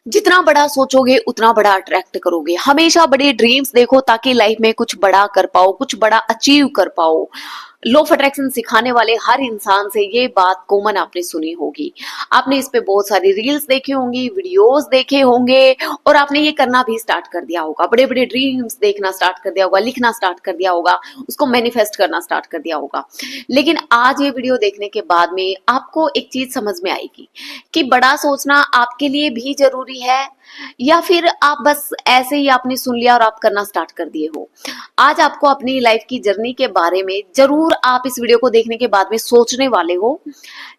जितना बड़ा सोचोगे उतना बड़ा अट्रैक्ट करोगे। हमेशा बड़े ड्रीम्स देखो ताकि लाइफ में कुछ बड़ा कर पाओ, कुछ बड़ा अचीव कर पाओ। लॉ ऑफ अट्रैक्शन सिखाने वाले हर इंसान से ये बात कॉमन आपने सुनी होगी। आपने इस पे बहुत सारी रील्स देखी होंगी, वीडियोस देखे होंगे, और आपने ये करना भी स्टार्ट कर दिया होगा। बड़े बड़े ड्रीम्स देखना स्टार्ट कर दिया होगा, लिखना स्टार्ट कर दिया होगा, उसको मैनिफेस्ट करना स्टार्ट कर दिया होगा। लेकिन आज ये वीडियो देखने के बाद में आपको एक चीज समझ में आएगी कि बड़ा सोचना आपके लिए भी जरूरी है, या फिर आप बस ऐसे ही आपने सुन लिया और आप करना स्टार्ट कर दिए हो। आज आपको अपनी लाइफ की जर्नी के बारे में जरूर आप इस वीडियो को देखने के बाद में सोचने वाले हो।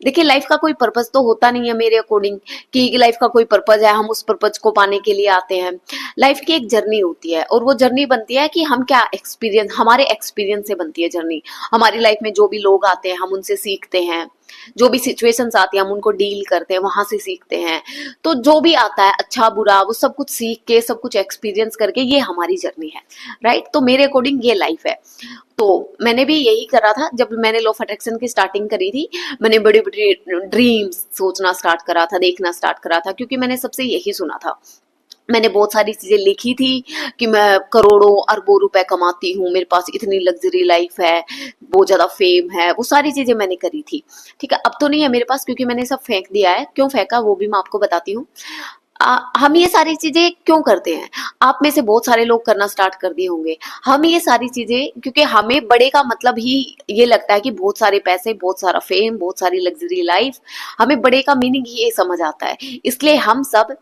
देखिए, लाइफ का कोई पर्पस तो होता नहीं है मेरे अकॉर्डिंग कि लाइफ का कोई पर्पस है, हम उस पर्पस को पाने के लिए आते हैं। लाइफ की एक जर्नी होती है, और वो जर्नी बनती है कि हम क्या एक्सपीरियंस, हमारे एक्सपीरियंस से बनती है जर्नी। हमारी लाइफ में जो भी लोग आते हैं हम उनसे सीखते हैं, जो भी सिचुएशंस आती है हम उनको डील करते हैं, वहां से सीखते हैं। तो जो भी आता है अच्छा बुरा वो सब कुछ सीख के, सब कुछ एक्सपीरियंस करके, ये हमारी जर्नी है, राइट। तो मेरे अकॉर्डिंग ये लाइफ है। तो मैंने भी यही करा था जब मैंने लॉ ऑफ अट्रैक्शन की स्टार्टिंग करी थी। मैंने बड़ी बड़ी ड्रीम्स सोचना स्टार्ट करा था, देखना स्टार्ट करा था, क्योंकि मैंने सबसे यही सुना था। मैंने बहुत सारी चीजें लिखी थी कि मैं करोड़ों अरबों रुपए कमाती हूँ, मेरे पास इतनी लग्जरी लाइफ है, बहुत ज्यादा फेम है, वो सारी चीजें मैंने करी थी। ठीक है, अब तो नहीं है मेरे पास, क्योंकि मैंने सब फेंक दिया है। क्यों फेंका वो भी मैं आपको बताती हूँ। हम ये सारी चीजें क्यों करते हैं, आप में से बहुत सारे लोग करना स्टार्ट कर दिए होंगे। हम ये सारी चीजें क्योंकि हमें बड़े का मतलब ही ये लगता है कि बहुत सारे पैसे, बहुत सारा फेम, बहुत सारी लग्जरी लाइफ, हमें बड़े का मीनिंग ये समझ आता है। इसलिए हम सब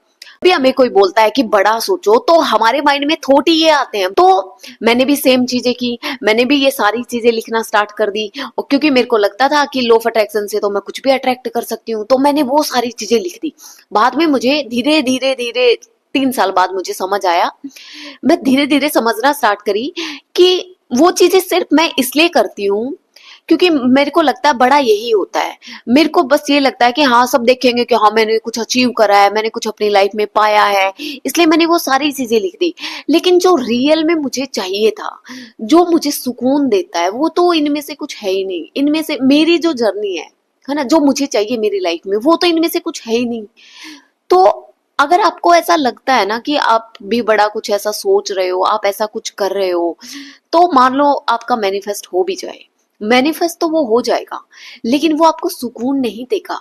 भी, हमें कोई बोलता है कि बड़ा सोचो तो हमारे माइंड में थॉट ही ये आते हैं। तो मैंने भी सेम चीजें की, मैंने भी ये सारी चीजें लिखना स्टार्ट कर दी, और क्योंकि मेरे को लगता था कि लॉ ऑफ अट्रैक्शन से तो मैं कुछ भी अट्रैक्ट कर सकती हूँ, तो मैंने वो सारी चीजें लिख दी। बाद में मुझे धीरे धीरे धीरे 3 साल बाद मुझे समझ आया, मैं धीरे धीरे समझना स्टार्ट करी कि वो चीजें सिर्फ मैं इसलिए करती हूँ क्योंकि मेरे को लगता है बड़ा यही होता है। मेरे को बस ये लगता है कि हाँ सब देखेंगे कि हाँ मैंने कुछ अचीव करा है, मैंने कुछ अपनी लाइफ में पाया है, इसलिए मैंने वो सारी चीजें लिख दी। लेकिन जो रियल में मुझे चाहिए था, जो मुझे सुकून देता है, वो तो इनमें से कुछ है ही नहीं। इनमें से मेरी जो जर्नी है ना, जो मुझे चाहिए मेरी लाइफ में, वो तो इनमें से कुछ है ही नहीं। तो अगर आपको ऐसा लगता है ना कि आप भी बड़ा कुछ ऐसा सोच रहे हो, आप ऐसा कुछ कर रहे हो, तो मान लो आपका मैनिफेस्ट हो भी जाए, मैनिफेस्ट तो वो हो जाएगा, लेकिन वो आपको सुकून नहीं देगा।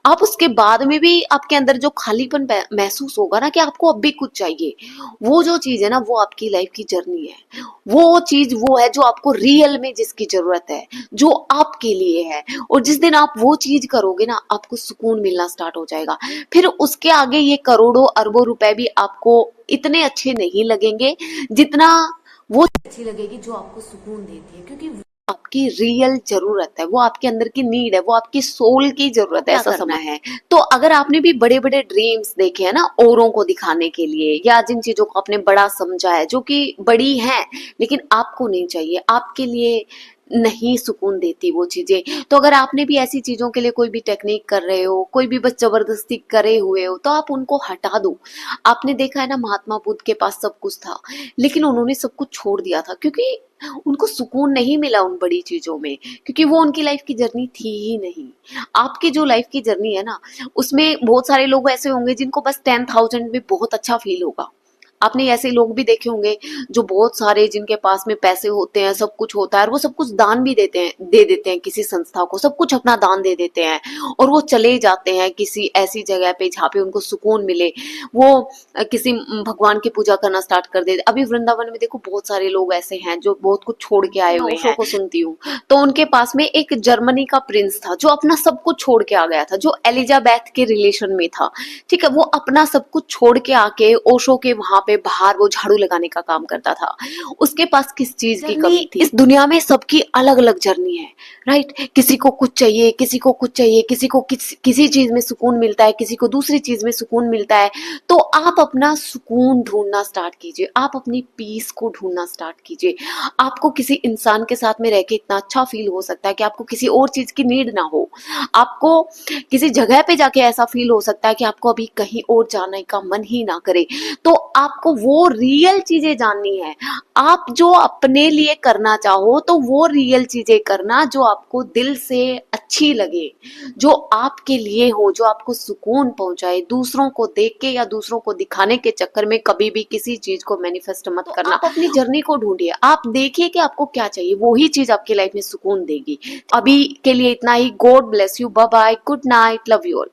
आप उसके बाद में भी आपके अंदर जो खालीपन महसूस होगा ना कि आपको अब भी कुछ चाहिए, वो जो चीज है ना, वो आपकी लाइफ की जर्नी है। वो चीज वो है जो आपको रियल में जिसकी जरूरत है, जो आपके लिए है। और जिस दिन आप वो चीज करोगे ना, आपको सुकून मिलना स्टार्ट हो जाएगा। फिर उसके आगे ये करोड़ों अरबों रुपए भी आपको इतने अच्छे नहीं लगेंगे जितना वो अच्छी लगेगी जो आपको सुकून देती है, क्योंकि आपकी रियल जरूरत है, वो आपके अंदर की नीड है, वो आपकी सोल की जरूरत है, ऐसा समझना है। तो अगर आपने भी बड़े बड़े ड्रीम्स देखे हैं ना औरों को दिखाने के लिए, या जिन चीजों को आपने बड़ा समझा है जो कि बड़ी हैं लेकिन आपको नहीं चाहिए, आपके लिए नहीं सुकून देती वो चीजें, तो अगर आपने भी ऐसी चीजों के लिए कोई भी टेक्निक कर रहे हो, कोई भी बस जबरदस्ती करे हुए हो, तो आप उनको हटा दो। आपने देखा है ना, महात्मा बुद्ध के पास सब कुछ था, लेकिन उन्होंने सब कुछ छोड़ दिया था क्योंकि उनको सुकून नहीं मिला उन बड़ी चीजों में, क्योंकि वो उनकी लाइफ की जर्नी थी ही नहीं। आपकी जो लाइफ की जर्नी है ना, उसमें बहुत सारे लोग ऐसे होंगे जिनको बस 10,000 में बहुत अच्छा फील होगा। आपने ऐसे लोग भी देखे होंगे जो बहुत सारे, जिनके पास में पैसे होते हैं, सब कुछ होता है, और वो सब कुछ दान भी दे देते हैं किसी संस्था को, सब कुछ अपना दान दे देते हैं, और वो चले जाते हैं किसी ऐसी जगह पे जहाँ पे उनको सुकून मिले। वो किसी भगवान की पूजा करना स्टार्ट कर देते। अभी वृंदावन में देखो बहुत सारे लोग ऐसे हैं जो बहुत कुछ छोड़ के आए हुए हैं, को सुनती हूँ तो उनके पास में एक जर्मनी का प्रिंस था जो अपना सब कुछ छोड़ के आ गया था, जो एलिजाबेथ के रिलेशन में था। ठीक है, वो अपना सब कुछ छोड़ के आके ओशो के वहां पे बाहर वो झाड़ू लगाने का काम करता था। उसके पास किस चीज की कमी थी? इस दुनिया में सबकी अलग अलग जर्नी है, राइट। किसी को कुछ चाहिए, किसी को कुछ चाहिए, किसी को किसी चीज में सुकून मिलता है, किसी को दूसरी चीज में सुकून मिलता है। तो आप अपना सुकून ढूंढना स्टार्ट कीजिए, आप अपनी पीस को ढूंढना स्टार्ट कीजिए। आपको किसी इंसान के साथ में रह के इतना अच्छा फील हो सकता है कि आपको किसी और चीज की नीड ना हो। आपको किसी जगह पे जाके ऐसा फील हो सकता है कि आपको अभी कहीं और जाने का मन ही ना करे। तो आपको वो रियल चीजें जाननी है। आप जो अपने लिए करना चाहो तो वो रियल चीजें करना जो आपको दिल से अच्छी लगे, जो आपके लिए हो, जो आपको सुकून पहुंचाए। दूसरों को देख के या दूसरों को दिखाने के चक्कर में कभी भी किसी चीज को मैनिफेस्ट मत करना। आप अपनी जर्नी को ढूंढिए, आप देखिए कि आपको क्या चाहिए, वही चीज आपकी लाइफ में सुकून देगी। अभी के लिए इतना ही। God bless you, bye bye, good night, love you all.